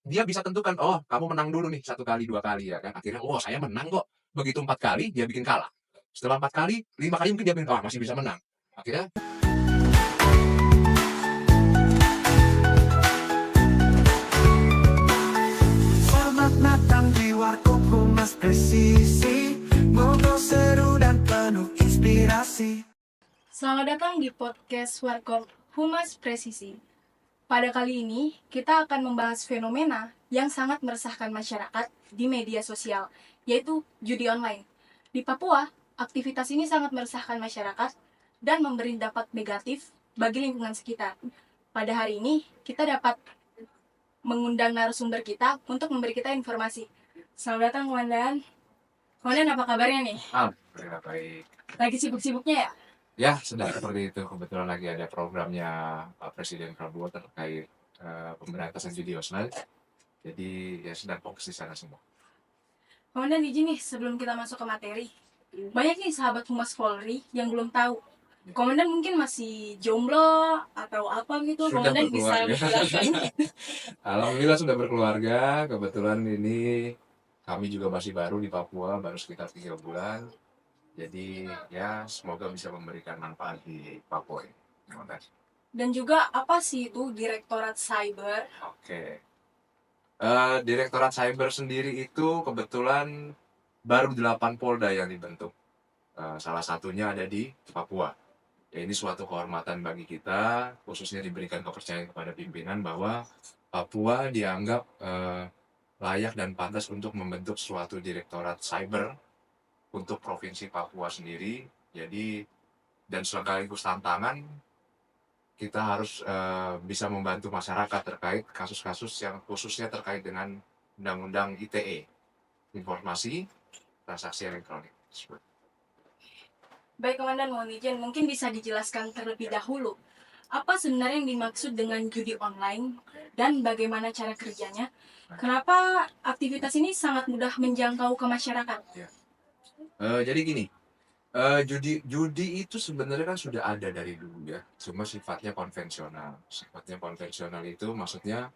dia bisa tentukan, oh kamu menang dulu nih 1 kali, 2 kali ya kan. Akhirnya, oh saya menang kok. Begitu 4 kali dia bikin kalah. Setelah 4 kali, 5 kali mungkin dia bikin, oh masih bisa menang. Akhirnya Selamat datang di Warkop Humas Presisi, ngobrol seru dan penuh inspirasi. Selamat datang di podcast Warkop Humas Presisi. Pada kali ini, kita akan membahas fenomena yang sangat meresahkan masyarakat di media sosial, yaitu judi online. Di Papua, aktivitas ini sangat meresahkan masyarakat dan memberi dampak negatif bagi lingkungan sekitar. Pada hari ini, kita dapat mengundang narasumber kita untuk memberi kita informasi. Selamat datang, Komandan. Komandan, apa kabarnya nih? alhamdulillah baik. Lagi sibuk-sibuknya ya? Ya, sedang seperti itu. Kebetulan lagi ada programnya Pak Presiden Prabowo terkait pemberantasan judi online. Jadi ya sedang fokus di sana semua. Komandan, izin nih sebelum kita masuk ke materi. Banyak nih sahabat Humas Polri yang belum tahu. Komandan mungkin masih jomblo atau apa gitu. Sudah Komandan bisa berkeluarga. menjelaskan. Alhamdulillah sudah berkeluarga. Kebetulan ini kami juga masih baru di Papua, baru sekitar 3 bulan. Jadi ya semoga bisa memberikan manfaat di Papua ini. Terima kasih. Dan juga apa sih itu Direktorat Cyber? Oke. Direktorat Cyber sendiri itu kebetulan baru 8 Polda yang dibentuk. Salah satunya ada di Papua. Ya, ini suatu kehormatan bagi kita, khususnya diberikan kepercayaan kepada pimpinan bahwa Papua dianggap layak dan pantas untuk membentuk suatu direktorat cyber untuk provinsi Papua sendiri. Jadi dan sekaligus tantangan kita harus bisa membantu masyarakat terkait kasus-kasus yang khususnya terkait dengan Undang-Undang ITE, Informasi Transaksi Elektronik. Baik Komandan, mohon izin mungkin bisa dijelaskan terlebih dahulu. Apa sebenarnya yang dimaksud dengan judi online dan bagaimana cara kerjanya? Kenapa aktivitas ini sangat mudah menjangkau ke masyarakat? Jadi gini, judi itu sebenarnya kan sudah ada dari dulu ya, cuma sifatnya konvensional. Sifatnya konvensional itu maksudnya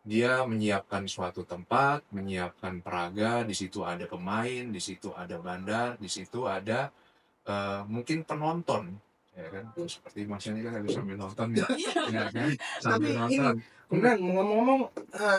dia menyiapkan suatu tempat, menyiapkan peraga, di situ ada pemain, di situ ada bandar, di situ ada mungkin penonton, ya kan? Seperti Mas ini kan harus sambil nonton ya, ya kan? Sambil Tapi ini, nonton. kemudian ngomong-ngomong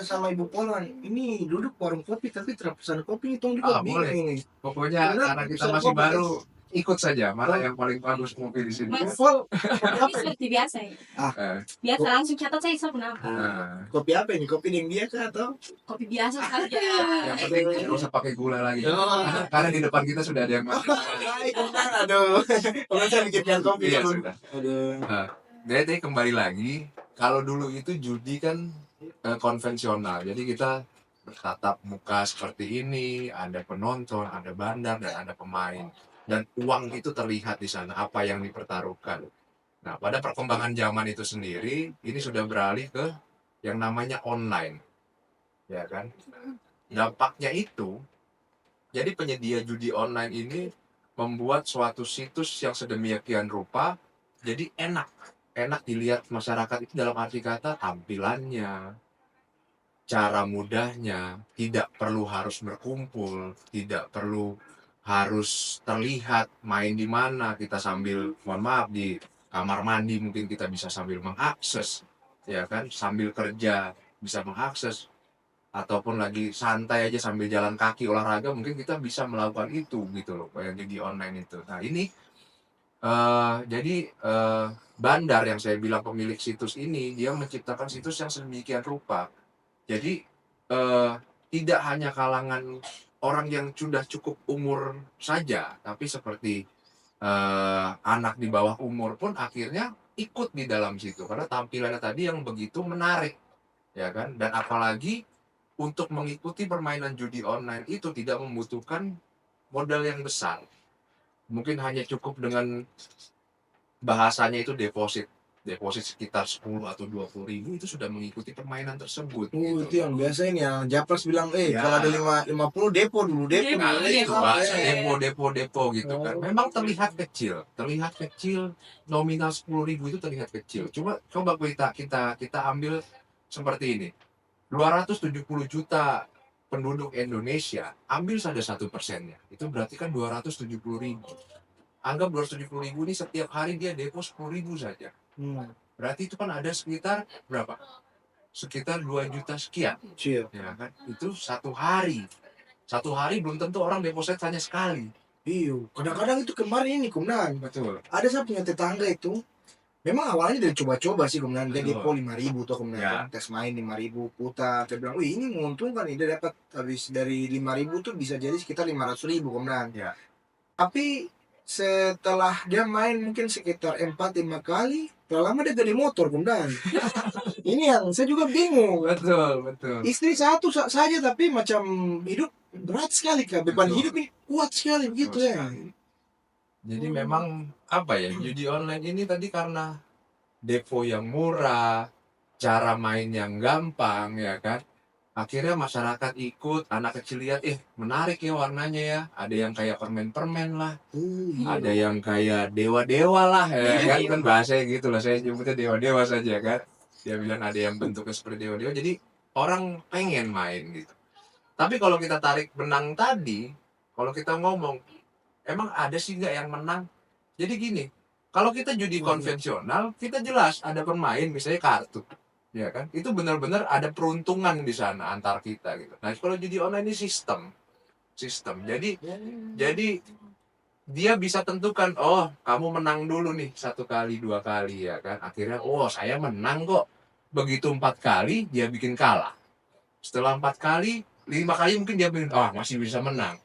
sama Ibu Polwan, ini duduk warung kopi tapi terpesan kopi itu juga bingung Boleh. ini. Pokoknya Benar, karena kita pesan masih kopi, baru, ikut saja mana Oh. yang paling bagus kopi di sini. Mas. Pol, Tapi apa ini? seperti biasa ya. Eh, Biasa langsung catat saya sop kenapa? nah, Kopi apa ini? Kopi yang biasa atau? Kopi biasa saja. yang penting nggak usah pakai gula lagi. Oh. Karena di depan kita sudah ada yang masuk. Baik, kemudian aduh. Kemudian saya bikin yang kopi. Iya dulu. sudah. Aduh. Jadi kembali lagi, kalau dulu itu judi kan konvensional. Jadi kita bertatap muka seperti ini, ada penonton, ada bandar, dan ada pemain. Dan uang itu terlihat di sana, apa yang dipertaruhkan. Nah, pada perkembangan zaman itu sendiri, ini sudah beralih ke yang namanya online. Ya kan? Dampaknya itu, jadi penyedia judi online ini membuat suatu situs yang sedemikian rupa, jadi enak dilihat masyarakat itu dalam arti kata tampilannya, cara mudahnya, tidak perlu harus berkumpul, tidak perlu harus terlihat main di mana, kita sambil, mohon maaf, di kamar mandi mungkin kita bisa sambil mengakses, ya kan, sambil kerja bisa mengakses, ataupun lagi santai aja sambil jalan kaki olahraga mungkin kita bisa melakukan itu gitu loh, kayak di online itu. Nah ini jadi bandar yang saya bilang pemilik situs ini, dia menciptakan situs yang sedemikian rupa. Jadi tidak hanya kalangan orang yang sudah cukup umur saja, tapi seperti anak di bawah umur pun akhirnya ikut di dalam situ karena tampilannya tadi yang begitu menarik, ya kan? Dan apalagi untuk mengikuti permainan judi online itu tidak membutuhkan modal yang besar. Mungkin hanya cukup dengan bahasanya itu deposit sekitar 10 atau 20 ribu itu sudah mengikuti permainan tersebut. Itu yang biasa ini yang Japras bilang, Ya. kalau ada 50 depo dulu, depo. Depo, Nah, itu depo. bahasa depo gitu kan. Oh. Memang terlihat kecil, nominal 10 ribu itu terlihat kecil. Coba kita ambil seperti ini. 270 juta penduduk Indonesia, ambil saja 1%-nya, itu berarti kan 270.000. Anggap 270.000 ini setiap hari dia depo 10.000 saja. Berarti itu kan ada sekitar berapa? Sekitar 2 juta sekian. Iya. Ya kan? Itu satu hari. Satu hari belum tentu orang deposit hanya sekali. Iya, kadang-kadang itu kemarin ini Komandan. Betul. Ada saya punya tetangga itu. Memang awalnya dari coba-coba sih Komandan. Dia Betul. depo 5.000 tuh Komandan. Ya. Tes main 5.000 putar. Dia bilang, wih ini menguntungkan nih. Dia dapat habis dari 5.000 tuh bisa jadi sekitar 500.000 Komandan. Ya. Tapi setelah dia main mungkin sekitar 4-5 kali, lama dia ganti motor Komandan. Ini yang saya juga bingung. Betul. Istri satu saja tapi macam hidup berat sekali Kak. Beban Betul. hidup ini kuat sekali begitu Betul ya. sekali. Jadi memang apa ya, judi online ini tadi karena depo yang murah, cara main yang gampang ya kan. Akhirnya masyarakat ikut, anak kecil lihat, menarik ya warnanya ya. Ada yang kayak permen-permen lah, ada yang kayak dewa-dewa lah ya kan bahasanya gitu lah, saya nyebutnya dewa-dewa saja kan. Dia bilang ada yang bentuknya seperti dewa-dewa, jadi orang pengen main gitu. Tapi kalau kita tarik benang tadi, kalau kita ngomong, emang ada sih nggak yang menang? Jadi gini, kalau kita judi konvensional, kita jelas ada pemain misalnya kartu, ya kan? Itu benar-benar ada peruntungan di sana antar kita gitu. Nah kalau judi online ini sistem. Jadi dia bisa tentukan, oh kamu menang dulu nih 1 kali 2 kali ya kan? Akhirnya, oh saya menang kok. Begitu 4 kali dia bikin kalah. Setelah 4 kali, 5 kali mungkin dia bikin, masih bisa menang.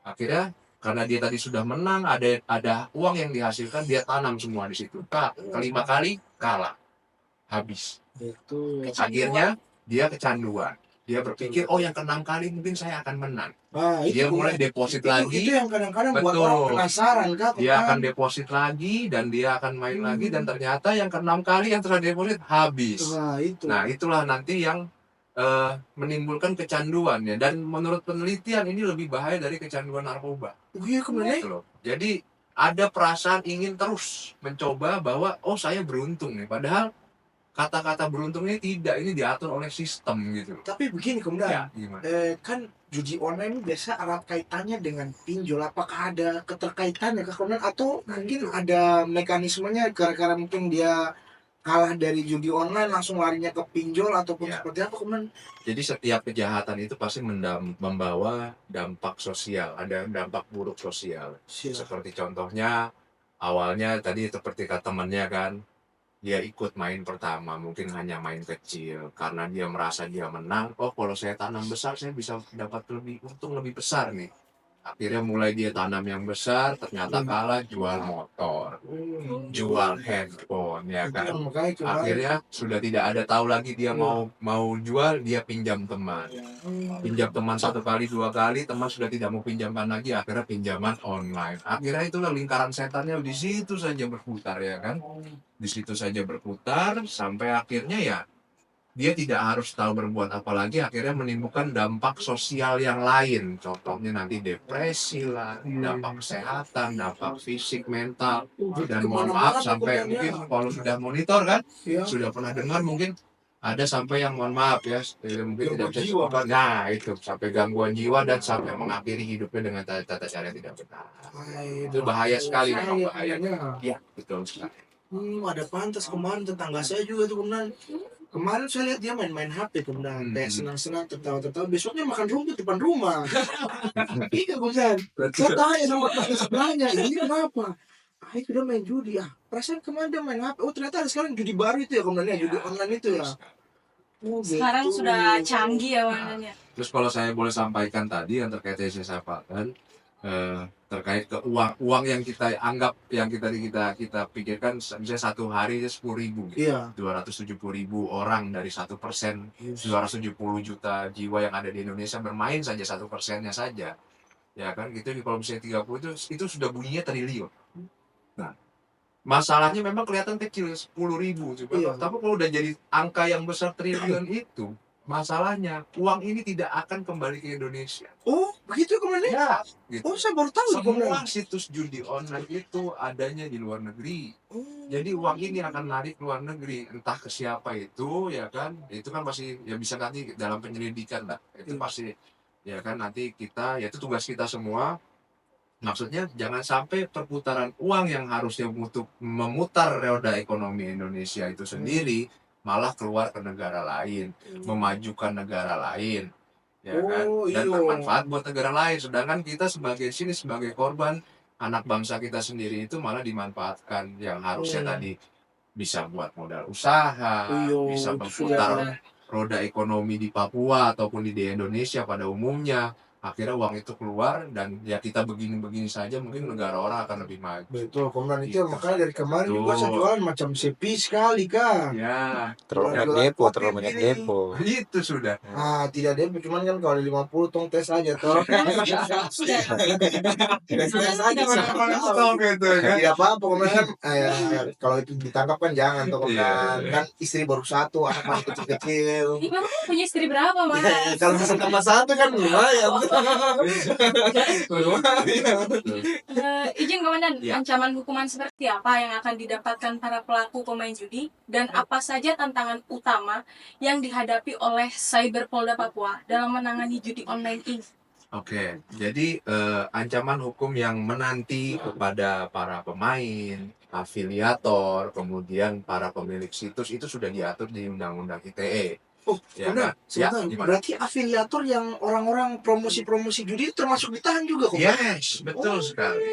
Akhirnya karena dia tadi sudah menang, ada uang yang dihasilkan, dia tanam semua di situ. Kelima kali kalah, habis. Betul. Akhirnya dia kecanduan. Dia berpikir, yang ke-6 kali mungkin saya akan menang. Dia mulai deposit lagi. Itu yang kadang-kadang buat Betul. orang penasaran Kak. Dia akan deposit lagi dan dia akan main lagi, dan ternyata yang ke-6 kali yang telah deposit habis. Itu. Nah itulah nanti yang menimbulkan kecanduan ya, dan menurut penelitian ini lebih bahaya dari kecanduan narkoba. Iya kemudian. Gitu loh. Jadi ada perasaan ingin terus mencoba bahwa saya beruntung nih, padahal kata-kata beruntung ini tidak, ini diatur oleh sistem gitu loh. Tapi begini kemudian. Ya, gimana? Kan judi online biasa erat kaitannya dengan pinjol. Apakah ada keterkaitannya Kak kemudian, atau mungkin ada mekanismenya gara-gara mungkin dia kalah dari judi online langsung larinya ke pinjol ataupun Ya. seperti apa kemudian? Jadi setiap kejahatan itu pasti membawa dampak sosial, ada dampak buruk sosial. Seperti contohnya awalnya tadi seperti kata temannya kan, dia ikut main pertama mungkin hanya main kecil karena dia merasa dia menang. Kalau saya tanam besar saya bisa dapat untung lebih besar nih. Akhirnya mulai dia tanam yang besar, ternyata kalah, jual motor, jual handphone ya kan. Akhirnya sudah tidak ada tahu lagi dia mau jual, dia pinjam teman. Pinjam teman 1 kali 2 kali, teman sudah tidak mau pinjamkan lagi, akhirnya pinjaman online. Akhirnya itulah lingkaran setannya di situ saja berputar ya kan. Di situ saja berputar sampai akhirnya ya dia tidak harus tahu berbuat apa lagi, akhirnya menimbulkan dampak sosial yang lain. Contohnya nanti depresi lah, dampak kesehatan, dampak fisik, mental. Dan mohon maaf sampai mungkin kalau sudah monitor kan, sudah pernah dengar mungkin ada sampai yang mohon maaf ya, mungkin tidak bisa disebutkan. Nah itu sampai gangguan jiwa dan sampai mengakhiri hidupnya dengan tata cara yang tidak benar. Itu bahaya sekali, memang bahayanya. Ya betul sekali. Ada pantas kemarin tetangga saya juga tuh kemarin saya lihat dia main-main HP kemudian kayak senang-senang tertawa-tertawa, besoknya makan rumput depan rumah. Iya kemudian saya tanya sama tetangga sebelahnya, ini kenapa? Itu dia main judi. Perasaan kemarin dia main HP. Ternyata ada sekarang judi baru itu ya kemudian, judi online itu ya. Sekarang Gitu. sudah canggih ya mainannya. Terus kalau saya boleh sampaikan tadi yang terkait yang saya sampaikan, terkait ke uang yang kita anggap, yang kita pikirkan misalnya 1 hari 10.000 gitu. Iya. 270.000 orang dari 1%, 270 juta jiwa yang ada di Indonesia bermain saja 1%-nya saja, ya kan gitu. Kalau misalnya 30 itu sudah bunyinya triliun. Nah masalahnya memang kelihatan kecil 10.000 coba, Iya. tapi kalau udah jadi angka yang besar triliun itu masalahnya uang ini tidak akan kembali ke Indonesia. Oh, begitu komandan? Ya, gitu. Oh, saya baru tahu Semua komandan. situs judi online itu adanya di luar negeri. Oh. Jadi uang ini akan lari ke luar negeri, entah ke siapa itu, ya kan? Itu kan pasti ya bisa nanti dalam penyelidikan lah. Itu pasti ya kan nanti kita, ya itu tugas kita semua. Maksudnya jangan sampai perputaran uang yang harusnya untuk memutar roda ekonomi Indonesia itu sendiri malah keluar ke negara lain, memajukan negara lain, ya kan? Oh, Dan iya. bermanfaat buat negara lain. Sedangkan kita sebagai korban, anak bangsa kita sendiri itu malah dimanfaatkan yang harusnya tadi bisa buat modal usaha, Iya, bisa itu berputar roda ekonomi di Papua ataupun di Indonesia pada umumnya. Akhirnya uang itu keluar dan ya kita begini-begini saja mungkin negara orang akan lebih maju. Betul, komandan itu Gitu. makanya dari kemarin juga saya Betul. jualan macam sepi sekali kak. Ya, Terlalu Jualan banyak depo, kopi terlalu banyak begini. depo. itu sudah. Ah, tidak ada, cuman kan kalau ada 50 tong tes aja toh. Tes aja Stop itu kan. Tidak apa-apa komandan. Kalau itu ditangkap kan jangan toh komandan. Iya. Kan istri baru satu, anak masih kecil-kecil. Imam punya istri berapa, Mas? Kalau bisa tambah satu kan lumayan. Lumayan. Izin Komandan, Ya. ancaman hukuman seperti apa yang akan didapatkan para pelaku pemain judi dan apa saja tantangan utama yang dihadapi oleh Cyber Polda Papua dalam menangani judi online ini? Oke, jadi ancaman hukum yang menanti kepada para pemain, afiliator, kemudian para pemilik situs itu sudah diatur di Undang-Undang ITE. Oh, Ya benar. kan? Ya, Sebentar, gimana? berarti afiliator yang orang-orang promosi-promosi judi itu termasuk ditahan juga kok? Yes, betul Oh. sekali.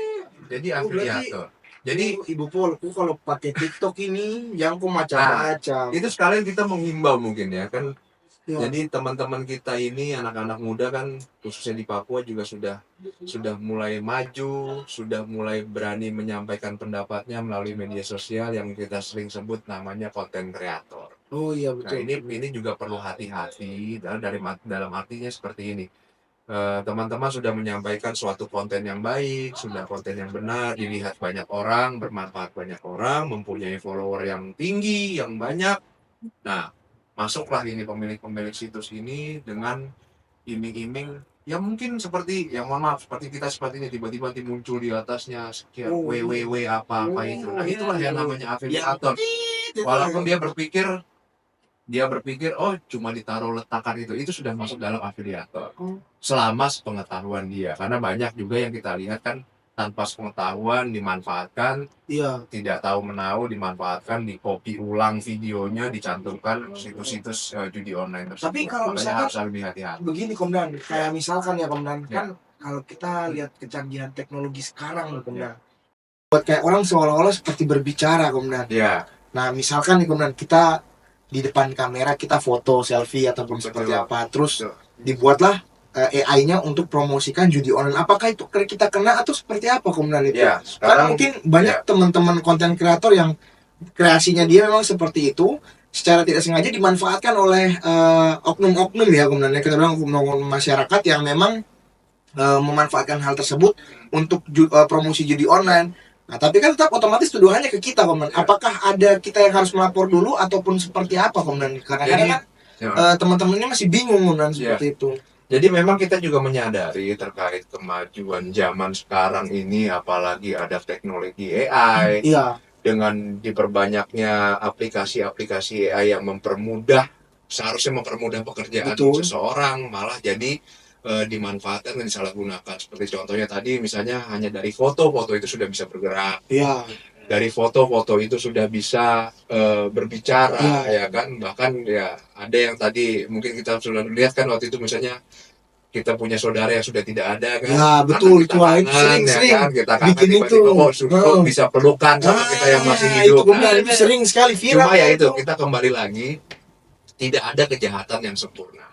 Jadi Oh, berarti- afiliator. Jadi Ibu Pol, aku kalau pakai TikTok ini yang aku macam-macam. itu sekalian kita menghimbau mungkin ya kan. Ya. Jadi teman-teman kita ini anak-anak muda kan khususnya di Papua juga sudah mulai maju, sudah mulai berani menyampaikan pendapatnya melalui media sosial yang kita sering sebut namanya konten kreator. Oh iya Nah betul. ini juga perlu hati-hati dalam artinya seperti ini. Teman-teman sudah menyampaikan suatu konten yang baik, sudah konten yang benar, dilihat banyak orang, bermanfaat banyak orang, mempunyai follower yang tinggi, yang banyak. Nah, masuklah ini pemilik-pemilik situs ini dengan iming-iming ya mungkin seperti yang mohon maaf seperti kita seperti ini tiba-tiba muncul di atasnya sekian Oh. www apa itu. Nah, itulah yang namanya afiliator. Itu. Walaupun dia berpikir oh cuma ditaruh letakan itu sudah masuk dalam afiliator selama sepengetahuan dia, karena banyak juga yang kita lihat kan tanpa sepengetahuan dimanfaatkan, Iya. tidak tahu menahu dimanfaatkan, di-copy ulang videonya dicantumkan situs-situs judi online tersebut. Tapi kalau Makanya misalkan- harus lebih hati-hati. Begini Komdan, kayak misalkan ya Komdan, Ya. kan kalau kita lihat kecanggihan teknologi sekarang nih Komdan. Buat kayak orang seolah-olah seperti berbicara Komdan. Ya, Nah misalkan nih Komdan, kita di depan kamera kita foto, selfie ataupun Betul. seperti apa, terus Betul. dibuatlah AI-nya untuk promosikan judi online. Apakah itu kita kena atau seperti apa Komdan itu? ya Karena sekarang mungkin banyak teman-teman konten kreator yang kreasinya dia memang seperti itu, secara tidak sengaja dimanfaatkan oleh oknum-oknum ya Komdan. Kita bilang oknum masyarakat yang memang memanfaatkan hal tersebut untuk promosi judi online. Nah, tapi kan tetap otomatis tuduhannya ke kita Komdan. Apakah ada kita yang harus melapor dulu ataupun seperti apa Komdan? Karena Jadi, kan ya. teman-teman ini masih bingung Komdan seperti itu. Jadi memang kita juga menyadari terkait kemajuan zaman sekarang ini, apalagi ada teknologi AI, Iya. dengan diperbanyaknya aplikasi-aplikasi AI yang seharusnya mempermudah pekerjaan Betul. seseorang, malah jadi dimanfaatkan dan disalahgunakan. Seperti contohnya tadi, misalnya hanya dari foto itu sudah bisa bergerak, Iya. dari foto itu sudah bisa berbicara, Iya. ya kan. Bahkan ya ada yang tadi mungkin kita sudah lihat kan waktu itu, misalnya kita punya saudara yang sudah tidak ada kan. Ya, betul. Kita Itu kangen, sering-sering ya kan? Kita kangen bikin tiba-tiba itu. kok bisa pelukan sama kita yang masih hidup. Itu Komdan, itu sering sekali viral. Cuma ya itu, kita kembali lagi, tidak ada kejahatan yang sempurna.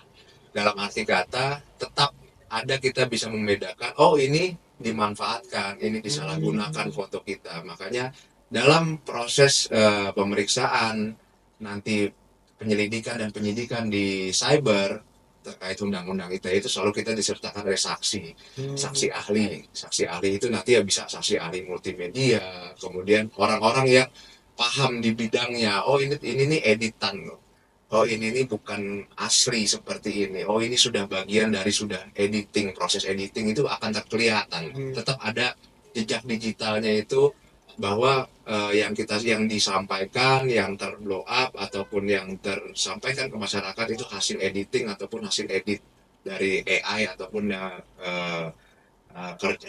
Dalam arti kata, tetap ada kita bisa membedakan, oh ini dimanfaatkan, ini disalahgunakan foto kita. Makanya dalam proses pemeriksaan, nanti penyelidikan dan penyidikan di cyber, terkait undang-undang ITE itu selalu kita disertakan oleh saksi ahli. Saksi ahli itu nanti ya bisa saksi ahli multimedia, kemudian orang-orang yang paham di bidangnya. Oh ini nih editan loh. oh ini nih bukan asli seperti ini, oh ini sudah bagian dari sudah editing, proses editing itu akan terkelihatan. Tetap ada jejak digitalnya itu, bahwa yang disampaikan, yang terblow up ataupun yang tersampaikan ke masyarakat itu hasil editing ataupun hasil edit dari AI ataupun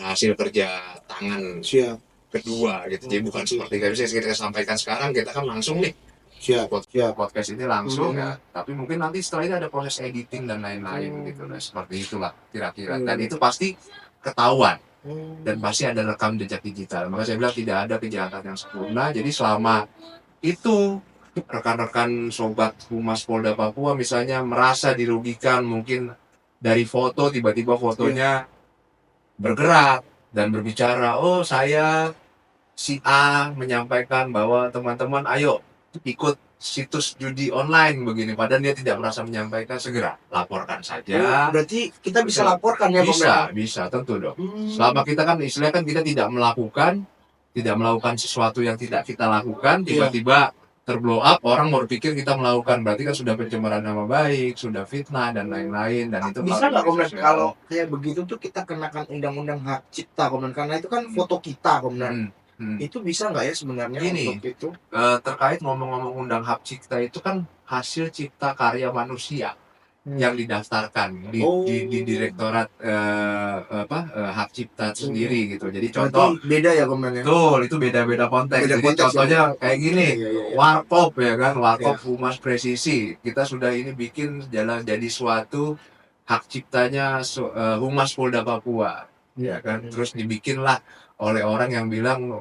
hasil kerja tangan Siap, kedua gitu. Jadi bukan seperti kayak bisa kita sampaikan sekarang, kita kan langsung nih siap, siap. podcast ini langsung ya, tapi mungkin nanti setelah ini ada proses editing dan lain-lain gitu. Nah, seperti itulah kira-kira, dan itu pasti ketahuan dan pasti ada rekam jejak digital. Maka saya bilang tidak ada kejahatan yang sempurna. Jadi selama itu rekan-rekan sobat Humas Polda Papua misalnya merasa dirugikan, mungkin dari foto tiba-tiba fotonya bergerak dan berbicara, oh saya si A menyampaikan bahwa teman-teman ayo ikut situs judi online begini, padahal dia tidak merasa menyampaikan, segera laporkan saja. Berarti kita bisa laporkan ya, Bisa tentu dong. Selama kita kan istilahnya kan kita tidak melakukan sesuatu yang tidak kita lakukan, tiba-tiba terblow up, orang mau berpikir kita melakukan, berarti kan sudah pencemaran nama baik, sudah fitnah dan lain-lain, dan itu bisa nggak Komandan kalau kayak begitu tuh kita kenakan undang-undang hak cipta Komandan, karena itu kan foto kita Komandan. Itu bisa nggak ya sebenarnya Gini, untuk itu? terkait ngomong-ngomong undang hak cipta itu kan hasil cipta karya manusia yang didaftarkan di Direktorat hak cipta sendiri gitu. Jadi contoh berarti beda ya Komandan. betul, itu beda-beda konteks. Beda Jadi konteks, contohnya kayak gini, Warkop ya kan, Warkop Iya. Humas Presisi. Kita sudah ini bikin jadi suatu hak ciptanya Humas Polda Papua, ya kan. Terus dibikinlah oleh orang yang bilang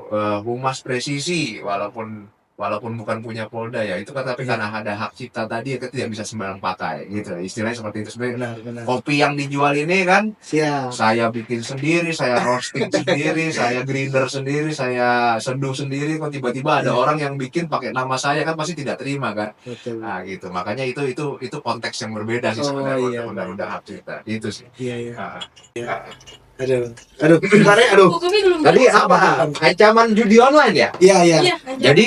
Humas Presisi, walaupun bukan punya Polda ya, itu kan, tapi karena ada hak cipta tadi kita tidak bisa sembarang pakai gitu. Istilahnya seperti itu sebenarnya. Benar. Kopi yang dijual ini kan Siap. saya bikin sendiri, saya roasting sendiri, saya grinder sendiri, saya seduh sendiri, kok tiba-tiba ada orang yang bikin pakai nama saya, kan pasti tidak terima kan. Betul. Nah gitu, makanya itu konteks yang berbeda sih sebenarnya undang-undang hak cipta itu sih. Iya. Nah, Aduh, bentar ya, aduh. Hukumnya belum tadi jelas. apa? Ancaman judi online ya? Iya. Iya, lanjut. Jadi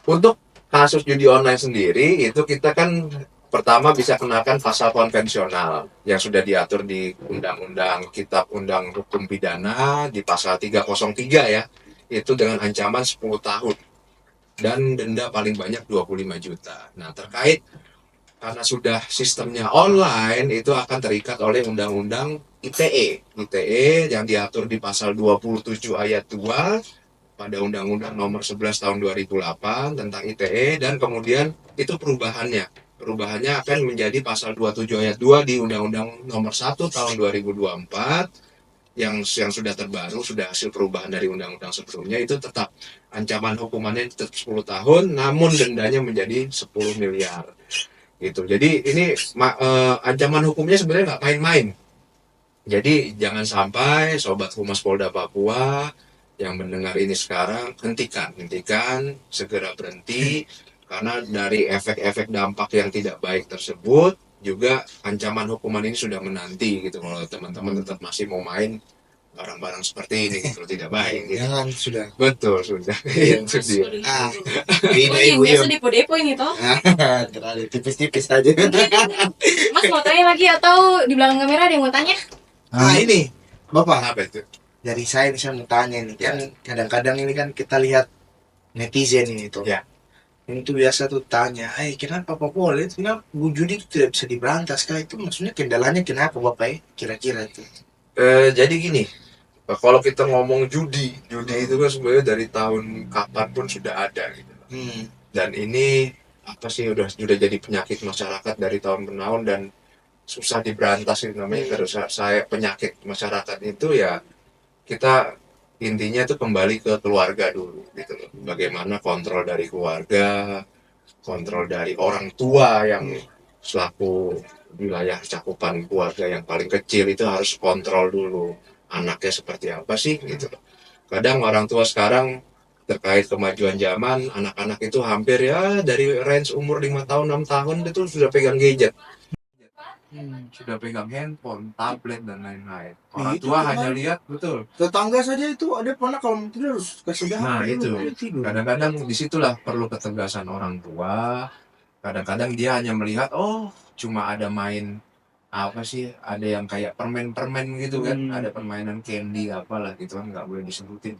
untuk kasus judi online sendiri itu kita kan pertama bisa kenakan pasal konvensional yang sudah diatur di Undang-Undang Kitab Undang Hukum Pidana di pasal 303 ya. Itu dengan ancaman 10 tahun dan denda paling banyak 25 juta. Nah, terkait karena sudah sistemnya online itu akan terikat oleh Undang-Undang ITE. ITE yang diatur di pasal 27 ayat 2 pada Undang-Undang Nomor 11 Tahun 2008 tentang ITE, dan kemudian itu perubahannya akan menjadi pasal 27 ayat 2 di Undang-Undang Nomor 1 Tahun 2024 yang sudah terbaru, sudah hasil perubahan dari undang-undang sebelumnya. Itu tetap ancaman hukumannya tetap 10 tahun namun dendanya menjadi 10 miliar gitu. Jadi ini ancaman hukumnya sebenarnya nggak main-main. Jadi jangan sampai sobat Humas Polda Papua yang mendengar ini sekarang hentikan, segera berhenti, karena dari efek-efek dampak yang tidak baik tersebut juga ancaman hukuman ini sudah menanti gitu kalau teman-teman tetap masih mau main barang-barang seperti ini gitu, tidak baik gitu. Jangan sudah. Betul, sudah. Itu dia. Oh, yang biasa depo-depo ini toh. Terlalu tipis-tipis aja. Mas mau tanya lagi atau di belakang kamera ada yang mau tanya? Ini Bapak, Apa itu? dari saya mau tanya nih, kan kadang-kadang ini kan kita lihat netizen ini tuh. Ya. Ini tuh biasa tuh tanya, kenapa Papua kenapa judi itu tidak bisa diberantas? Kah itu maksudnya kendalanya kenapa Bapak kira-kira itu? Jadi gini, kalau kita ngomong judi itu kan sebenarnya dari tahun kapan pun sudah ada gitu. Dan ini apa sih udah jadi penyakit masyarakat dari tahun ke tahun dan susah diberantas itu namanya. Kalau saya penyakit masyarakat itu ya kita intinya itu kembali ke keluarga dulu gitu loh. Bagaimana kontrol dari keluarga, kontrol dari orang tua yang selaku wilayah cakupan keluarga yang paling kecil itu harus kontrol dulu anaknya seperti apa sih gitu loh. Kadang orang tua sekarang terkait kemajuan zaman, anak-anak itu hampir ya dari range umur 5 tahun 6 tahun itu sudah pegang gadget. Sudah pegang handphone, tablet dan lain-lain. Orang Itu tua kan hanya lihat, betul. Tetangga saja itu ada pernah kalau tidur harus kasih dah. Nah, itu. Tidur. Kadang-kadang disitulah perlu ketegasan orang tua Kadang-kadang dia hanya melihat, oh cuma ada main apa sih, ada yang kayak permen-permen gitu kan, ada permainan candy apalah gitu kan, nggak boleh disebutin.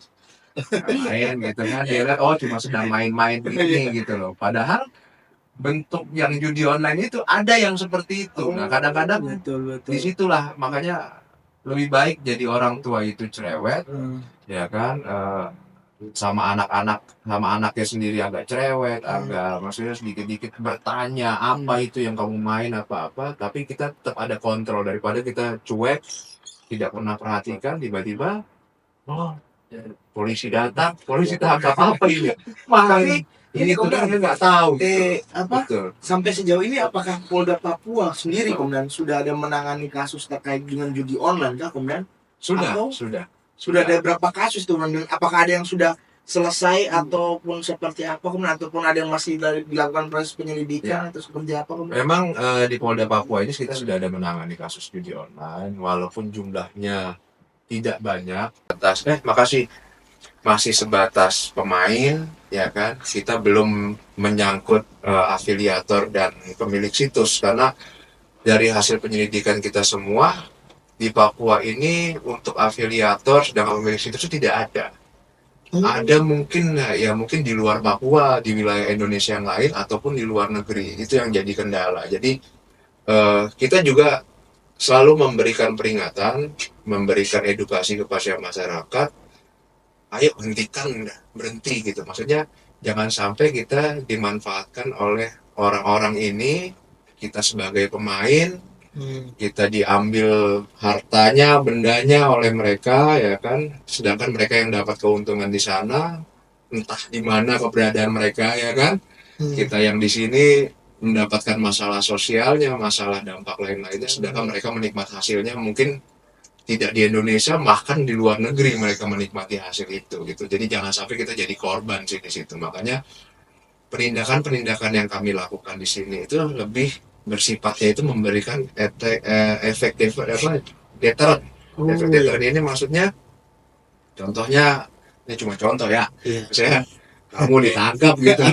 Main gitu kan, dia lihat oh cuma sedang main-main ini gitu loh. Padahal bentuk yang judi online itu ada yang seperti itu. Nah kadang-kadang betul. disitulah makanya lebih baik jadi orang tua itu cerewet, ya kan, sama anak-anak, sama anaknya sendiri agak cerewet, agak maksudnya sedikit-dikit bertanya apa itu yang kamu main apa-apa, tapi kita tetap ada kontrol daripada kita cuek, tidak pernah perhatikan, tiba-tiba oh polisi datang, polisi tangkap apa ini? Main Ini itu Komandan, kan dia nggak tahu. apa Betul. sampai sejauh ini apakah Polda Papua sendiri Komandan sudah ada menangani kasus terkait dengan judi online kah Komandan? Sudah, Atau sudah. ada berapa kasus tuh Komandan? Apakah ada yang sudah selesai ataupun seperti apa Komandan? Ataupun ada yang masih dilakukan proses penyelidikan atau seperti apa Komandan? Memang di Polda Papua ini kita sudah ada menangani kasus judi online, walaupun jumlahnya tidak banyak. Makasih. Masih sebatas pemain, ya kan. Kita belum menyangkut afiliator dan pemilik situs karena dari hasil penyelidikan kita semua di Papua ini untuk afiliator sedangkan pemilik situs itu tidak ada. Ada mungkin ya mungkin di luar Papua, di wilayah Indonesia yang lain ataupun di luar negeri. Itu yang jadi kendala. Jadi kita juga selalu memberikan peringatan, memberikan edukasi kepada masyarakat. Ayo hentikan, berhenti gitu. Maksudnya jangan sampai kita dimanfaatkan oleh orang-orang ini, kita sebagai pemain, kita diambil hartanya, bendanya oleh mereka, ya kan. Sedangkan mereka yang dapat keuntungan di sana, entah di mana keberadaan mereka, ya kan. Kita yang di sini mendapatkan masalah sosialnya, masalah dampak lain-lainnya, sedangkan mereka menikmati hasilnya mungkin tidak di Indonesia, bahkan di luar negeri mereka menikmati hasil itu gitu. Jadi jangan sampai kita jadi korban sih di situ. Makanya penindakan-penindakan yang kami lakukan di sini itu lebih bersifatnya itu memberikan efek deterrent. Efek deterrent ini maksudnya, contohnya ini cuma contoh ya. Saya kamu ditangkap gitu,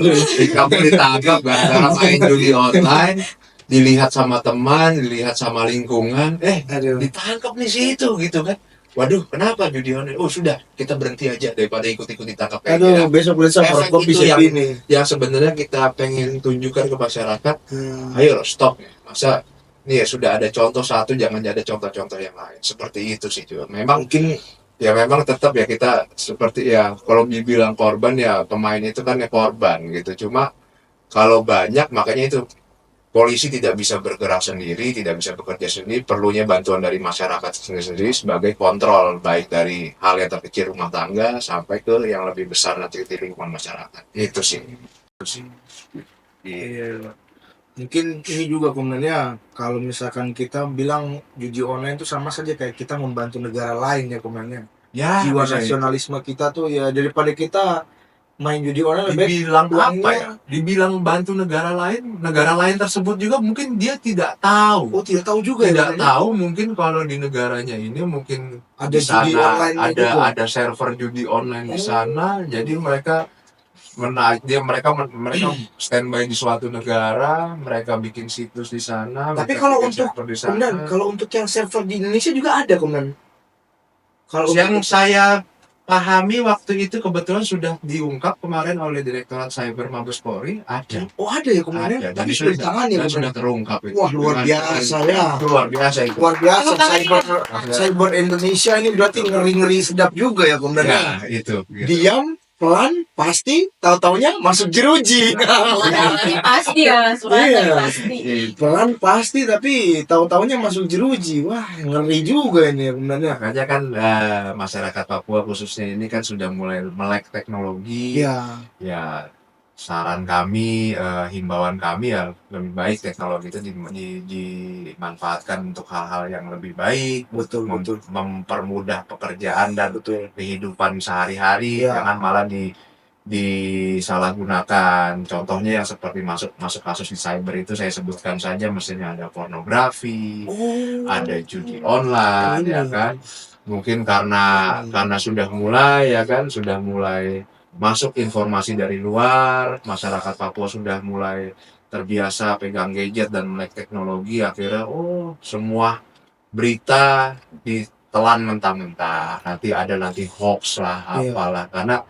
kamu ditangkap gara-gara main judi online, dilihat sama teman, dilihat sama lingkungan, ditangkap nih situ gitu kan. Waduh, kenapa judi online? Oh sudah, kita berhenti aja daripada ikut-ikut ditangkap kayak gitu. Besok Efek kopi itu ini. yang sebenarnya kita pengen tunjukkan ke masyarakat. Ayo stop. Masa nih ya sudah ada contoh satu, jangan ada contoh-contoh yang lain. Seperti itu sih juga. Memang Mungkin ya memang tetap ya kita seperti ya kalau dibilang korban ya pemain itu kan ya korban gitu. Cuma kalau banyak makanya itu polisi tidak bisa bergerak sendiri, tidak bisa bekerja sendiri, perlunya bantuan dari masyarakat sendiri sebagai kontrol, baik dari hal yang terkecil rumah tangga sampai ke yang lebih besar nanti di lingkungan masyarakat. Itu sih. Iya. Mungkin ini juga komennya kalau misalkan kita bilang judi online itu sama saja kayak kita membantu negara lain ya komennya. Ya, Jiwa bisa nasionalisme kita tuh ya daripada kita main judi online lebih dibilang apa uangnya- ya? Dibilang bantu negara lain tersebut juga mungkin dia tidak tahu. tidak tahu juga Tidak ya. tahu mungkin kalau di negaranya ini mungkin Ada di judi sana online juga. ada server judi online di sana, jadi mereka mereka standby di suatu negara, mereka bikin situs di sana. Tapi mereka kalau bikin untuk server di sana. Komandan, kalau untuk yang server di Indonesia juga ada komandan. Kalau Yang untuk- saya pahami waktu itu kebetulan sudah diungkap kemarin oleh Direktorat Cyber Mabes Polri, ada. ada ya komandan. Ada. Tapi Jadi sudah ditangani ya dan komandan. sudah terungkap itu. Wah, luar biasa ya. Luar biasa itu. Luar biasa Tangannya. cyber Indonesia ini berarti ngeri-ngeri sedap juga ya komandan. Ya, itu. Gitu. Diam, pelan, pasti, tahu-taunya masuk jeruji. Pasti ya, suaranya Iya. pasti. Pelan pasti tapi tahu-taunya masuk jeruji. Wah, ngeri juga ini ya komandan. Makanya kan masyarakat Papua khususnya ini kan sudah mulai melek teknologi. Iya. Ya saran kami, himbauan kami ya lebih baik teknologi itu dimanfaatkan untuk hal-hal yang lebih baik, Betul, betul. mempermudah pekerjaan dan Betul. kehidupan sehari-hari, Ya. jangan malah disalahgunakan. Contohnya yang seperti masuk kasus di cyber itu saya sebutkan saja, mestinya ada pornografi, ada judi online, Ini. ya kan. Mungkin karena sudah mulai masuk informasi dari luar, masyarakat Papua sudah mulai terbiasa pegang gadget dan melek teknologi, akhirnya semua berita ditelan mentah-mentah, nanti hoax lah, Iya. apalah, karena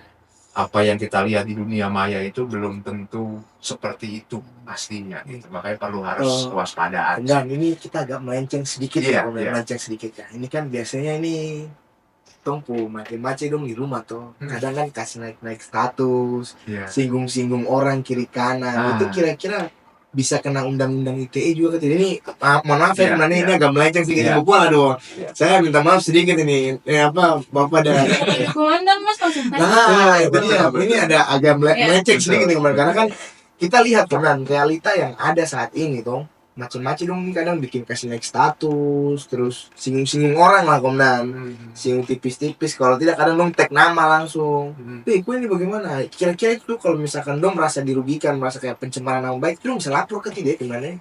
apa yang kita lihat di dunia maya itu belum tentu seperti itu pastinya gitu. Makanya perlu harus kewaspadaan. Dan ini kita agak melenceng sedikit Iya, ya, iya. melenceng sedikit ya. Ini kan biasanya ini tongpu mace-mace dong di rumah tuh. Kadang kan kasih naik-naik status, Iya. singgung-singgung orang kiri kanan. Ah. Itu kira-kira bisa kena undang-undang ITE juga kan? Ini mohon maaf ya, Iya, karena ini iya. agak melenceng sedikit Iya. ibu pula dong. Iya. Saya minta maaf sedikit ini. Bapak dan Komandan Mas langsung tanya. nah, itu Betul, dia. betul. Ini ada agak Iya. melenceng sedikit nih, Betul. karena kan kita lihat teman realita yang ada saat ini dong. Macam-macam dong, kadang bikin kasih naik status, terus singgung-singgung orang lah komandan. Singgung tipis-tipis, kalau tidak kadang dong tag nama langsung. Kue ini bagaimana? Kira-kira itu kalau misalkan dong merasa dirugikan, merasa kayak pencemaran nama baik, dong bisa lapor ke tidak gimana?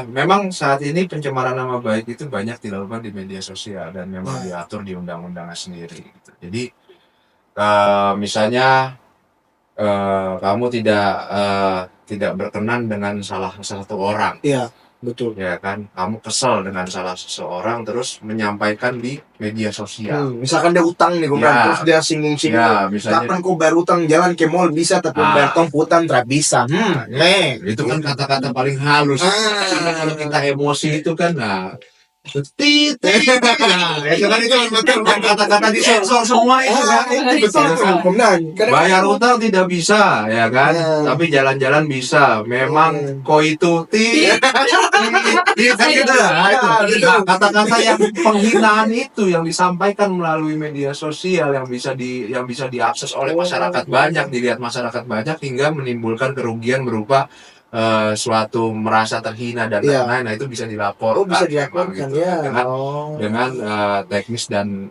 Memang saat ini pencemaran nama baik itu banyak dilakukan di media sosial dan memang diatur di undang-undangnya sendiri gitu. Jadi misalnya kamu tidak berkenan dengan salah satu orang, Iya, betul. ya kan? Kamu kesel dengan salah seseorang terus menyampaikan di media sosial. Misalkan dia utang nih komandan, Ya. terus dia singgung-singgung. Ya, misalnya Kapan kau bayar utang, jalan ke mall bisa tapi bayar tong utang tidak bisa. itu kan kata-kata paling halus. Kalau kita emosi itu kan itu kan kata-kata disensor semua itu kan. Betul komandan. Bayar utang tidak bisa, ya kan? Tapi jalan-jalan bisa. Memang kau itu gitu lah. Kata-kata yang penghinaan itu yang disampaikan melalui media sosial yang bisa diakses oleh masyarakat banyak, dilihat masyarakat banyak hingga menimbulkan kerugian berupa suatu merasa terhina dan lain-lain. Nah, itu bisa dilaporkan. Bisa dilaporkan gitu. ya. Dengan teknis dan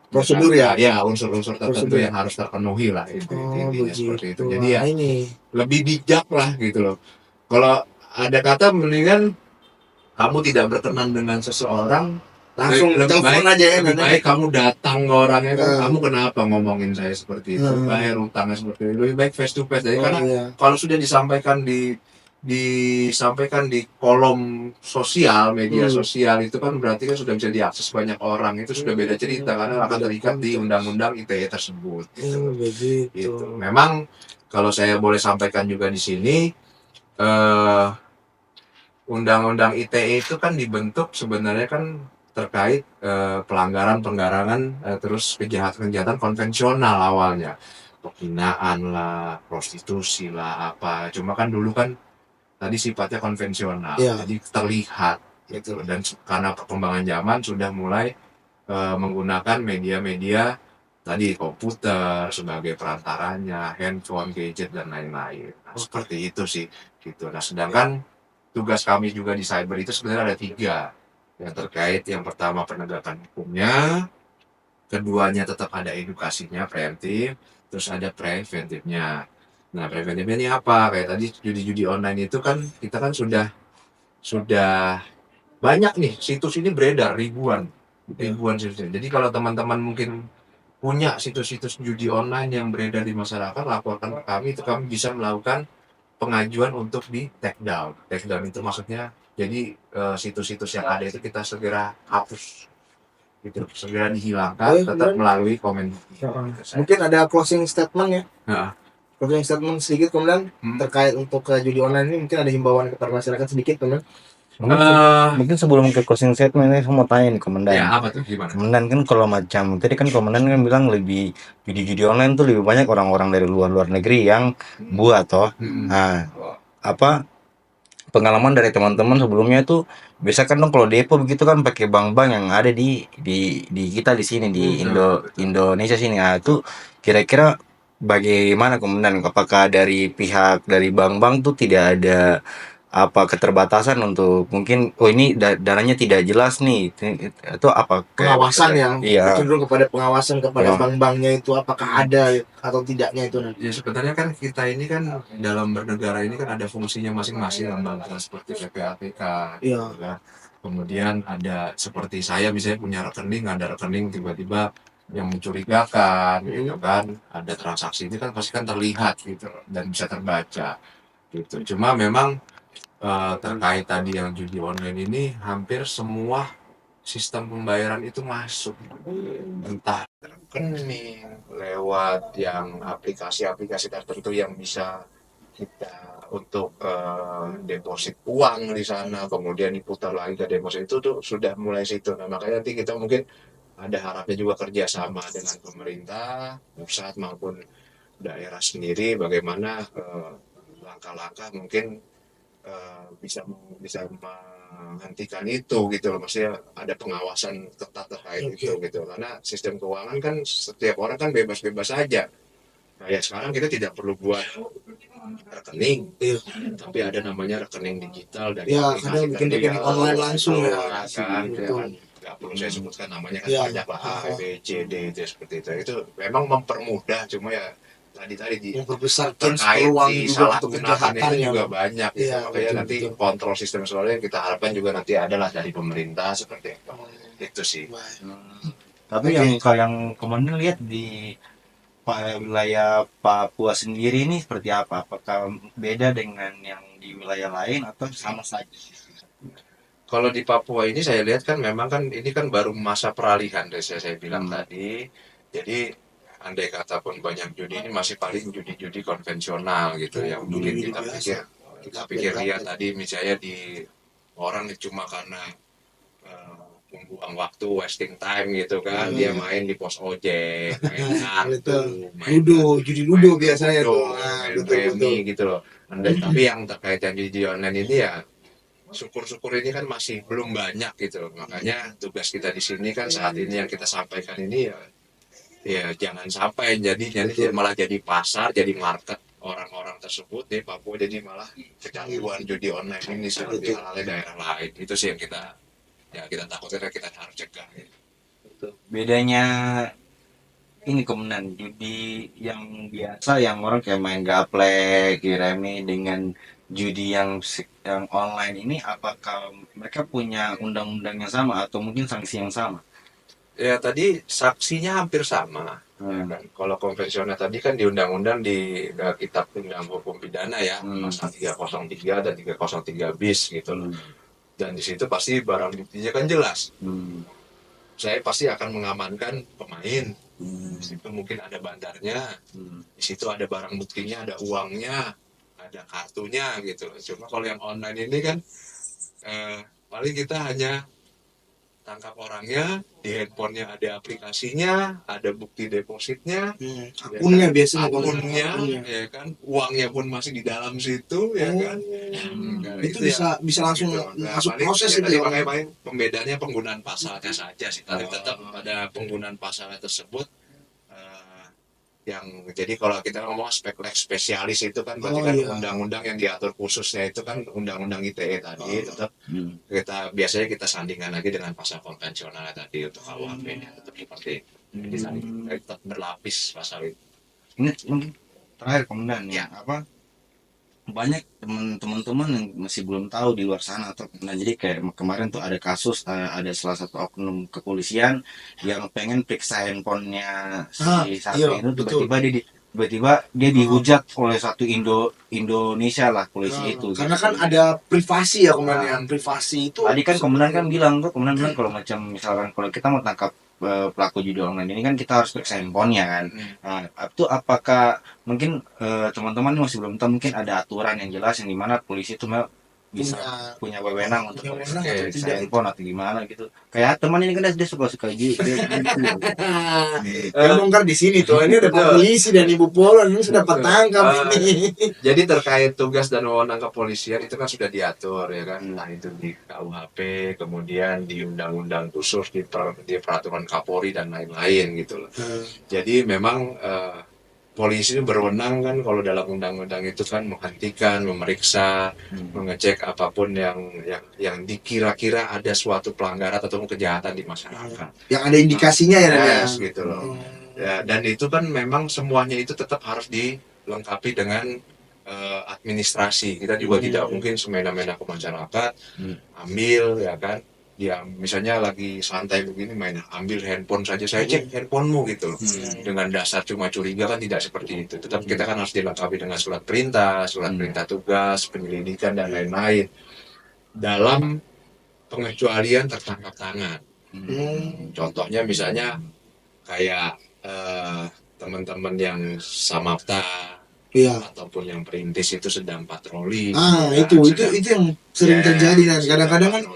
Prosedur ya. Ya, unsur-unsur tertentu Prosedur. yang harus terpenuhi lah itu intinya seperti itu. Jadi Nah, ini lebih bijak lah gitu loh. Kalau ada kata mendingan kamu tidak berkenan dengan seseorang, langsung lebih telepon aja ya. lebih baik kamu datang ke orangnya kan, kamu kenapa ngomongin saya seperti itu, bayar utangnya seperti itu, lebih baik face to face. Jadi karena kalau sudah disampaikan di kolom sosial, media sosial itu kan berarti kan sudah bisa diakses banyak orang, itu sudah beda cerita karena akan terikat di undang-undang ITE tersebut. Gitu. Memang kalau saya boleh sampaikan juga di sini, undang-undang ITE itu kan dibentuk sebenarnya kan terkait pelanggaran terus kejahatan konvensional awalnya, penghinaan lah, prostitusi lah, apa. Cuma kan dulu kan tadi sifatnya konvensional, jadi terlihat gitu. Dan karena perkembangan zaman sudah mulai menggunakan media-media tadi komputer sebagai perantaranya, handphone, gadget dan lain-lain. Nah, seperti itu sih gitu. Nah, sedangkan tugas kami juga di cyber itu sebenarnya ada 3 yang terkait. Yang pertama penegakan hukumnya, keduanya tetap ada edukasinya preventif, terus ada preventifnya. Nah, preventifnya ini apa? Kayak tadi judi-judi online itu kan kita kan sudah banyak nih situs ini beredar ribuan situs. Jadi kalau teman-teman mungkin punya situs-situs judi online yang beredar di masyarakat, laporkan ke kami, itu kami bisa melakukan pengajuan untuk di take down. Take down itu maksudnya jadi situs-situs yang ada itu kita segera hapus gitu, segera dihilangkan, tetap melalui komen. Mungkin ada closing statement ya. Closing statement sedikit kemudian terkait untuk judi online ini, mungkin ada himbauan kepada masyarakat sedikit teman. Mungkin sebelum ke closing statement ini saya mau tanya nih komandan. Ya, apa tuh gimana? Komandan kan kalau macam tadi kan komandan kan bilang lebih judi-judi online tuh lebih banyak orang-orang dari luar negeri yang buat toh. Nah, apa pengalaman dari teman-teman sebelumnya itu biasa kan dong kalau depo begitu kan pakai bank-bank yang ada di kita di sini di Indonesia sini. Nah, itu kira-kira bagaimana komandan? Apakah dari pihak dari bank-bank tuh tidak ada apa keterbatasan untuk mungkin ini dananya tidak jelas nih itu apa pengawasan yang cenderung kepada pengawasan kepada Ya. bank-banknya itu apakah ada atau tidaknya itu nanti. Ya sebenarnya kan kita ini kan dalam bernegara ini kan ada fungsinya masing-masing, lembaga seperti PPATK, Iya. gitu kan. Kemudian ada seperti saya misalnya punya ada rekening tiba-tiba yang mencurigakan gitu kan, ada transaksi ini kan pasti kan terlihat gitu dan bisa terbaca. gitu. Cuma memang terkait tadi yang judi online ini hampir semua sistem pembayaran itu masuk, entah rekening lewat yang aplikasi-aplikasi tertentu yang bisa kita untuk deposit uang di sana, kemudian diputar lagi ke deposit itu tuh sudah mulai situ. Nah makanya nanti kita mungkin ada harapnya juga kerjasama dengan pemerintah pusat maupun daerah sendiri, bagaimana langkah-langkah mungkin bisa bisa menghentikan itu gitu loh, maksudnya ada pengawasan ketat terkait itu gitu, karena sistem keuangan kan setiap orang kan bebas-bebas saja. Nah ya sekarang kita tidak perlu buat rekening, Iya. tapi ada namanya rekening digital dari Ya, aplikasi kadang bikin rekening tersedia. online langsung ya. Kan, ya Betul. kan nggak perlu saya sebutkan namanya kan Ya. banyak lah A, B, C, D itu seperti itu memang mempermudah, cuma ya tadi Memperbesar chance terkait peluang juga untuk disalahgunakan itu kejahatannya. juga banyak gitu. Iya, Makanya betul, nanti betul. kontrol sistem soalnya kita harapkan juga nanti adalah dari pemerintah seperti itu. Itu sih. Tapi kalau yang komandan lihat di wilayah Papua sendiri ini seperti apa? Apakah beda dengan yang di wilayah lain atau sama saja? Kalau di Papua ini saya lihat kan memang kan ini kan baru masa peralihan dari saya bilang tadi. Jadi andai kata pun banyak judi ini masih paling judi-judi konvensional gitu yang mungkin Judi-judi kita biasa. pikir lihat tadi misalnya di orang cuma karena membuang waktu, wasting time gitu kan, dia main di pos ojek, main kartu, main Judi ludo main biasanya ludo, tuh. Nah, main betul, remi betul. gitu loh. Tapi yang terkait yang judi online ini ya syukur-syukur ini kan masih belum banyak gitu loh. Makanya tugas kita di sini kan saat ini yang kita sampaikan ini ya jangan sampai jadi malah jadi pasar, jadi market orang-orang tersebut di Papua, jadi malah kecanduan judi online ini seperti halnya daerah lain. Itu sih yang kita takutkan, kita harus cegah gitu. Bedanya ini komandan judi yang biasa yang orang kayak main gaplek, remi dengan judi yang online ini, apakah mereka punya undang-undang yang sama atau mungkin sanksi yang sama? Ya tadi saksinya hampir sama. Ya kan? Kalau konvensional tadi kan di undang-undang di kitab undang hukum pidana ya, pasal 303 dan 303 bis gitu loh. Dan di situ pasti barang buktinya kan jelas. Saya pasti akan mengamankan pemain. Di situ mungkin ada bandarnya, di situ ada barang buktinya, ada uangnya, ada kartunya gitu. Cuma kalau yang online ini kan paling kita hanya tangkap orangnya, di handphonenya ada aplikasinya, ada bukti depositnya, Akunnya biasanya akunnya, ya kan, uangnya pun masih di dalam situ, ya kan. Nah, itu bisa langsung gitu. masuk Paling proses ya itu tadi ya. paling pembedanya penggunaan pasalnya saja sih, tapi tetap pada penggunaan pasalnya tersebut yang jadi kalau kita ngomong spesialis itu kan berarti kan undang-undang yang diatur khususnya itu kan undang-undang ITE tadi, tetap biasanya kita sandingkan lagi dengan pasal konvensional tadi untuk KUHP-nya tetap seperti disandingkan, tetap berlapis pasal itu. Ini mungkin terakhir komandan ya, apa banyak teman-teman yang masih belum tahu di luar sana atau jadi kayak kemarin tuh ada kasus ada salah satu oknum kepolisian yang pengen periksa handphonenya si satu itu tiba-tiba dia dihujat oleh satu Indonesia lah polisi itu Karena gitu. kan ada privasi ya komandan. Privasi itu. Tadi kan komandan kan bilang kalau macam misalkan kalau kita mau tangkap pelaku judi online ini kan kita harus periksa handphonenya kan. Nah, itu apakah mungkin teman-teman masih belum tahu, mungkin ada aturan yang jelas yang dimana polisi itu bisa punya wewenang untuk periksa handphone atau gimana gitu. Kayak teman ini kan dia suka gitu. Ya bongkar di sini tuh. Ini ada Pak polisi dan Ibu Polon ini sudah tertangkap ini. Jadi terkait tugas dan wewenang kepolisian itu kan sudah diatur ya kan, nah itu di KUHP, kemudian di undang-undang khusus di peraturan Kapolri dan lain-lain gitu loh. Jadi memang polisi itu berwenang kan kalau dalam undang-undang itu kan menghentikan, memeriksa, mengecek apapun yang dikira-kira ada suatu pelanggaran atau kejahatan di masyarakat. Yang ada indikasinya ya. Yes, gitu loh. Ya, dan itu kan memang semuanya itu tetap harus dilengkapi dengan administrasi. Kita juga tidak mungkin semena-mena ke masyarakat ambil ya kan, Ya misalnya lagi santai begini main ambil handphone saja, saya cek handphonemu gitu loh. Dengan dasar cuma curiga kan tidak seperti itu. Tetap kita kan harus dilengkapi dengan surat perintah tugas, penyelidikan dan lain-lain. Dalam pengecualian tertangkap tangan. Contohnya misalnya kayak teman-teman yang samapta Iya. ataupun yang perintis itu sedang patroli. Itu yang sering terjadi, dan kadang-kadang kan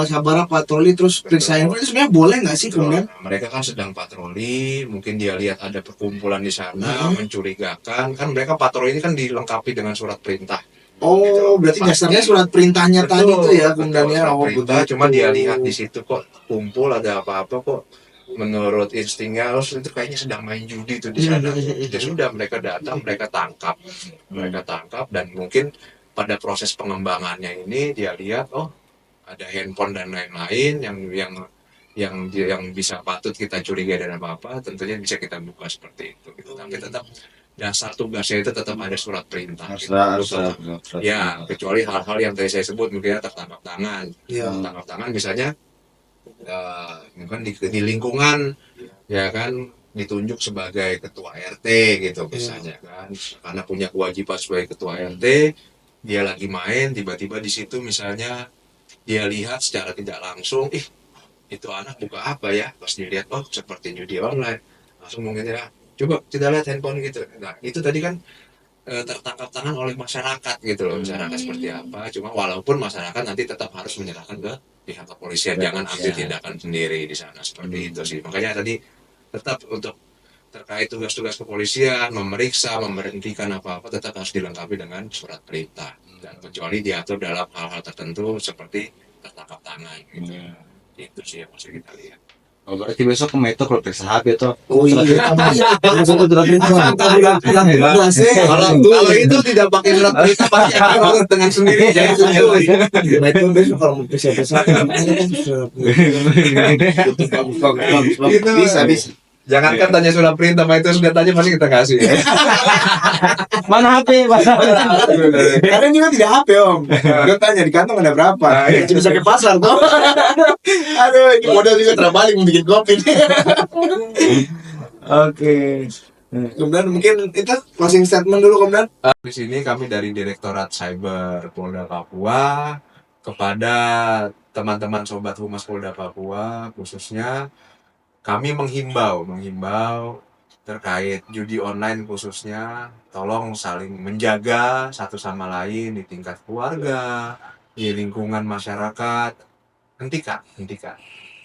sabara patroli terus periksa handphone, itu sebenarnya boleh nggak sih kemudian? Mereka kan sedang patroli, mungkin dia lihat ada perkumpulan di sana, mencurigakan, kan mereka patroli ini kan dilengkapi dengan surat perintah. Oh, berarti dasarnya surat perintahnya tadi itu ya kemudian ya. Surat perintah, cuma dia lihat di situ kok kumpul ada apa-apa kok. Menurut instingnya, itu kayaknya sedang main judi tuh di sana. Ya sudah, mereka datang, mereka tangkap, dan mungkin pada proses pengembangannya ini dia lihat, oh ada handphone dan lain-lain yang bisa patut kita curigai dan apa-apa, tentunya bisa kita buka seperti itu. Tapi tetap dasar tugasnya itu tetap ada surat perintah. Ya, kecuali hal-hal yang tadi saya sebut, mungkin tertangkap tangan. Tertangkap tangan misalnya mungkin di lingkungan, ya kan, ditunjuk sebagai ketua RT gitu misalnya kan, karena punya kewajiban sebagai ketua RT, dia lagi main, tiba-tiba di situ misalnya dia lihat secara tidak langsung, itu anak buka apa ya, pas dilihat, oh seperti judi online, langsung mungkin ya coba kita lihat handphone gitu. Nah itu tadi kan tertangkap tangan oleh masyarakat gitu loh, masyarakat seperti apa. Cuma walaupun masyarakat nanti tetap harus menyerahkan ke pihak kepolisian, jangan ambil tindakan sendiri di sana, seperti itu sih. Makanya tadi tetap untuk terkait tugas-tugas kepolisian, memeriksa, memberhentikan apa-apa, tetap harus dilengkapi dengan surat perintah, dan kecuali diatur dalam hal-hal tertentu seperti tertangkap tangan gitu. Itu sih yang masih kita lihat. Oh, berarti besok ke Metro kalau periksa HP tuh. Oh iya, Kalau itu tidak pakai surat perintah pasti akan urut dengan sendiri. Jadi itu besok kalau mau periksa bisa. jangankan tanya surat perintah, itu sudah tanya pasti kita kasih. Mana HP? Karena juga tidak HP om. Gue tanya di kantong ada berapa? Bisa ke pasar tuh. Aduh, ini modal juga terbalik bikin kopi. Oke. Kemudian mungkin itu closing statement dulu kemudian. Di sini kami dari Direktorat Cyber Polda Papua kepada teman-teman sobat Humas Polda Papua khususnya, kami menghimbau terkait judi online khususnya, tolong saling menjaga satu sama lain di tingkat keluarga, di lingkungan masyarakat. Hentikan.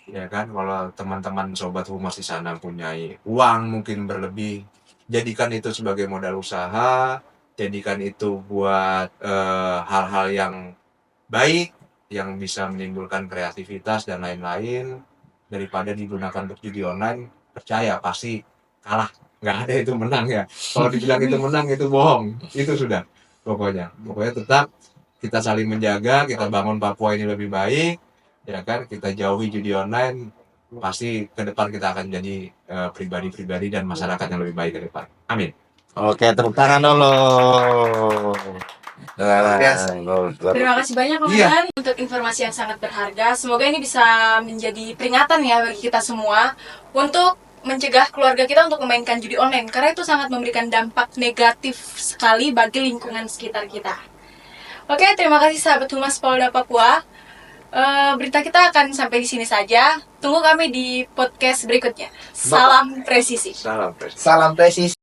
Ya kan, kalau teman-teman sobat Humas di sana punya uang mungkin berlebih, jadikan itu sebagai modal usaha, jadikan itu buat hal-hal yang baik, yang bisa menimbulkan kreativitas dan lain-lain, daripada digunakan untuk judi online. Percaya pasti kalah, nggak ada itu menang ya. Kalau dibilang itu menang itu bohong, itu sudah. Pokoknya tetap kita saling menjaga, kita bangun Papua ini lebih baik, ya kan. Kita jauhi judi online, pasti ke depan kita akan jadi pribadi-pribadi dan masyarakat yang lebih baik ke depan. Amin. Oke, tepuk tangan dulu. Terima kasih banyak Komandan untuk informasi yang sangat berharga. Semoga ini bisa menjadi peringatan ya bagi kita semua untuk mencegah keluarga kita untuk memainkan judi online, karena itu sangat memberikan dampak negatif sekali bagi lingkungan sekitar kita. Oke, terima kasih sahabat Humas Polda Papua. Berita kita akan sampai di sini saja. Tunggu kami di podcast berikutnya. Salam presisi. Salam presisi. Salam presisi.